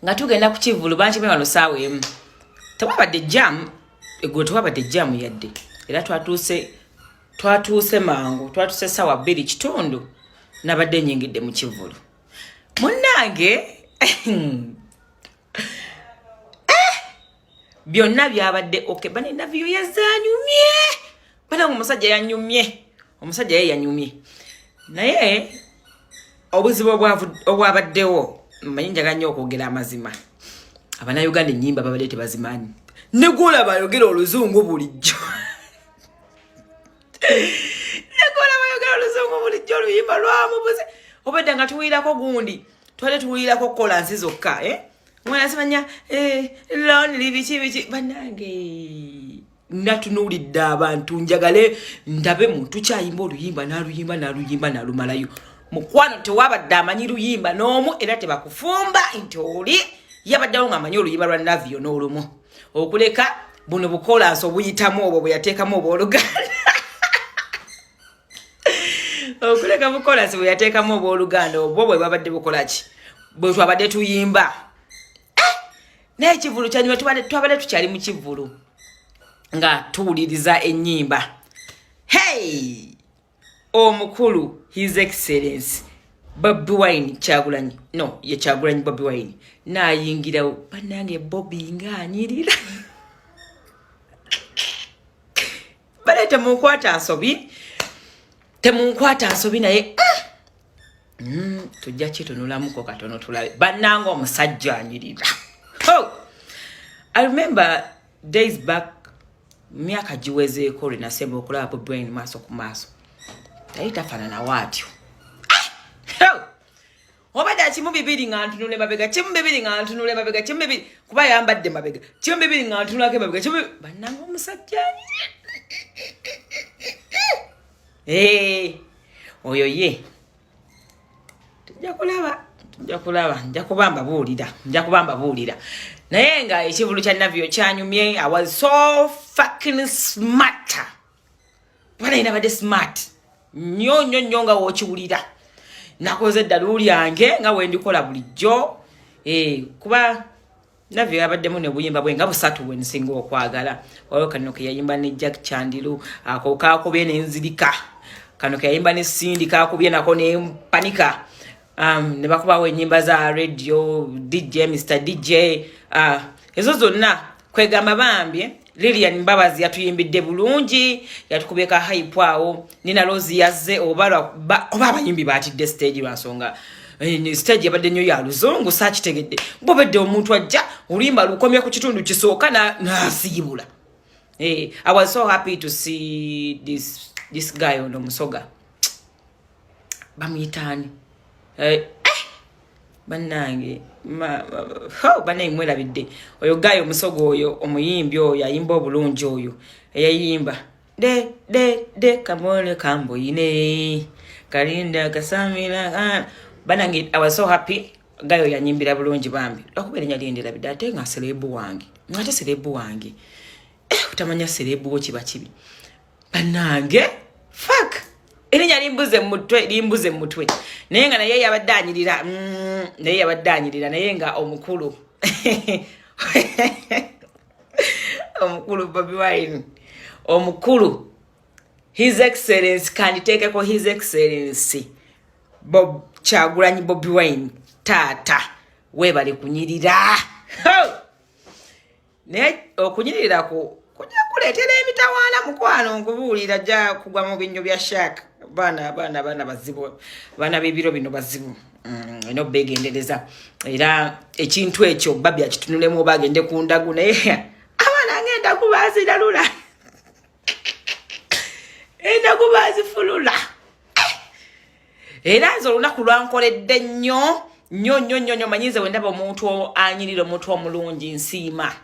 nga tugenda ku kivulu banchime wano saawa emu tewabadde jam eggulo tewabadde jam yadde era twatuuse mangu twatuuse saawa 2:30 nabadde nyingidde mu kivulu munnange byonna byabadde okay bane navyo yazanyumye bana omusajja yanyumye omusajja yanyumye naye obuzibu obwabaddewo manyinja ganyo okwogera amazima abana Uganda ennyimba babadde tebazimanyi negola bayogera oluzungu bulijjo oluyimba lwamubuze obadde nga tuwirako gundi twale tuwirako kolansi zokka mwana simanya lonely bichi banange natunulidde abantu njagale ndabe muntu kyayimba oluyimba nalumalayo mukwano tewabadde amanyi luyimba n'omu era tebakufumba nti oli yabaddewo ng'amanyi oluyimba lwa navyo n'olumu okuleka buno bukolansi obuyitamu obwo bwe yateekamu obwo Oluganda okuleka bukolansi bwe yateekamu obwo Oluganda obwo bwe babadde bukolaki bwe twabadde tuyimba naye ekivulu kyanyuma twabadde tukyali mu kivulu nga tuwuliriza ennyimba hey omukulu his excellence Bobi Wine Kyagulanyi no ye Kyagulanyi Bobi Wine nayingirawo banange Bobi ng'anyirira bale temunkwata Ensobi naye tujja kitunulamuko katono tulabe bannanga omusajja anyirira. I remember days back myaka giwezeeko linasema okulaba Bobi Wine maaso ku maaso tayitafaanana waatyo obadde kimu bibiri nga ntunule mabega kimu bibiri nga ntunule mabega kimu bibiri kuba yambadde mabega kimu bibiri nga ntunulako mabega kimu bannanga omusajja oyo ye tujja kulaba nja kubamba buulira naye nga ekivulu kya navyo kyanyumye. I was so fucking smart bwana ina bade smart nnyo nga wokiwulira nakoze eddalu lyange nga wendikola bulijjo kuba navyo yabaddemu ne buyimba bwe nga busatu bwe nsinga okwagala waliwo kano ke yayimba ne Jack Chandiru ako kakubye n'enzirika kano ke yayimba ne Cindy kakubye nako ne Panika ne bakubawo ennyimba za radio DJ Mr DJ ezo zonna kwegamba bambye Lilian Mbabazi yatuyimbidde bulungi yatukubeka hype awo Nina Rose yazze oba abayimbi batidde stage lwansonga ni stage yabadde nnyo ya luzungu saakitegedde bobedde omuntu ajja olimba lukomya ku kitundu kisooka nasiyibula. I was so happy to see this guy on Musoga bamuyitani bannange banaye mwerabidde oyo gayo omusogo oyo omuyimbi oyo yayimba obulungi oyo eyayimba de kamole kamboine kalinda kasamira banange. I was so happy gayo yanyimbira bulungi bambi okubera nyalindira bidate nga selebu wange ngate selebu wange utamanya selebu wo kiba kibi banange fuck eri limbuze mutwe naye nga naye yabadde naye nga omukulu omukulu Bobi Wine omukulu his excellence kanditekeko his excellence Kyagulanyi Bobi Wine tata webale kunyirira ne okunyirira kujja kuleetera emitawaana mukwano nkubuulira jja kugwa mu binnyo bya shaka bana bazibu bana bibiro bino bazibu eno begendereza era ekintu ekyo babya kitunulemu bagende ku ndagu naye abana ngenda kubazira lula enda kubazifulula era nzo lunaku lwankoledde nnyo manyize wendaba omuntu anyirira omuntu omulungi nsiima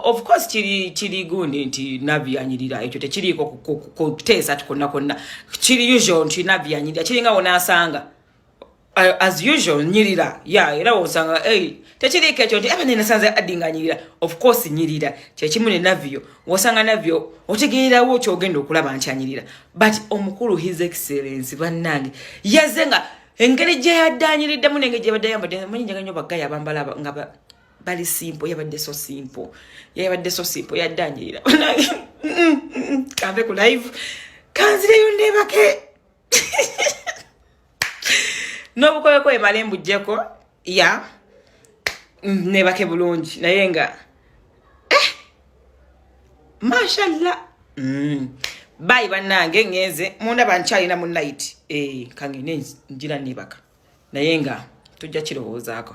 of course kiri gundi nti navyanyirira ekyo tekiriko kuteesa tukonna kiri usual nti navyanyirira kiringa wonasanga as usual nyirira era wosanga tekiriko ekyo nti abane nasanze adinganyirira. Of course nyirira kyekimu ne navyo wosanga navyo otegeerawo kyogenda okulaba nkyanyirira but omukulu his excellence bannange yazenga engeri gye yaddaanyiriddemu n'engeri gye badde ayambadde manyi njaga nnyo baggayi abambala nga bali simple yabadde so simple yaddaanyirira kampe ku live kanzireyo ndeebake n'obukoyeko emale mbuggyeko ya neebake bulungi naye nga mashallah bayi bannange ngenze mundaba nkyalina mu night kange njira neebaka naye nga tujja kirowoozaako